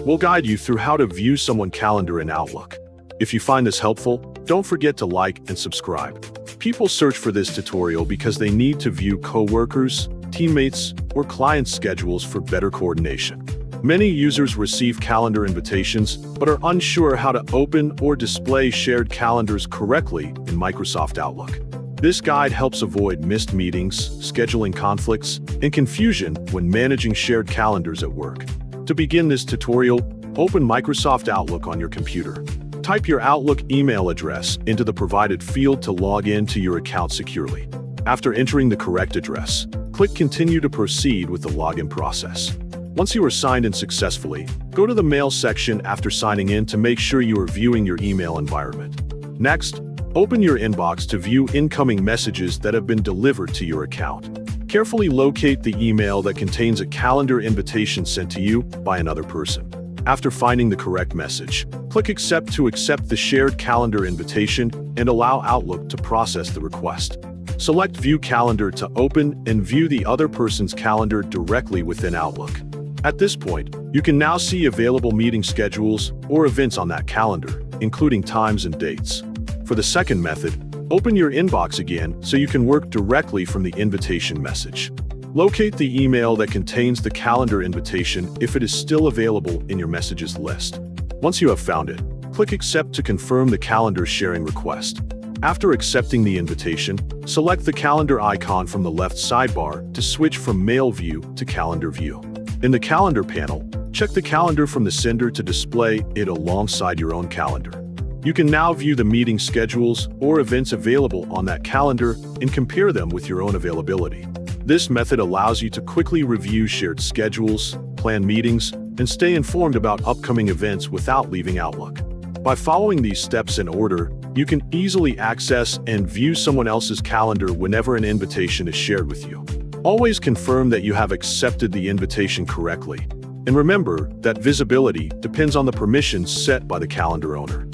we'll guide you through how to view someone's calendar in Outlook. If you find this helpful, don't forget to like and subscribe. People search for this tutorial because they need to view coworkers, teammates, or clients' schedules for better coordination. Many users receive calendar invitations but are unsure how to open or display shared calendars correctly in Microsoft Outlook. This guide helps avoid missed meetings, scheduling conflicts, and confusion when managing shared calendars at work. To begin this tutorial, open Microsoft Outlook on your computer. Type your Outlook email address into the provided field to log in to your account securely. After entering the correct address, click Continue to proceed with the login process. Once you are signed in successfully, go to the Mail section after signing in to make sure you are viewing your email environment. Next, open your inbox to view incoming messages that have been delivered to your account. Carefully locate the email that contains a calendar invitation sent to you by another person. After finding the correct message, click Accept to accept the shared calendar invitation and allow Outlook to process the request. Select View Calendar to open and view the other person's calendar directly within Outlook. At this point, you can now see available meeting schedules or events on that calendar, including times and dates. For the second method, open your inbox again so you can work directly from the invitation message. Locate the email that contains the calendar invitation if it is still available in your messages list. Once you have found it, click Accept to confirm the calendar sharing request. After accepting the invitation, select the calendar icon from the left sidebar to switch from Mail View to Calendar View. In the Calendar panel, check the calendar from the sender to display it alongside your own calendar. You can now view the meeting schedules or events available on that calendar and compare them with your own availability. This method allows you to quickly review shared schedules, plan meetings, and stay informed about upcoming events without leaving Outlook. By following these steps in order, you can easily access and view someone else's calendar whenever an invitation is shared with you. Always confirm that you have accepted the invitation correctly. And remember that visibility depends on the permissions set by the calendar owner.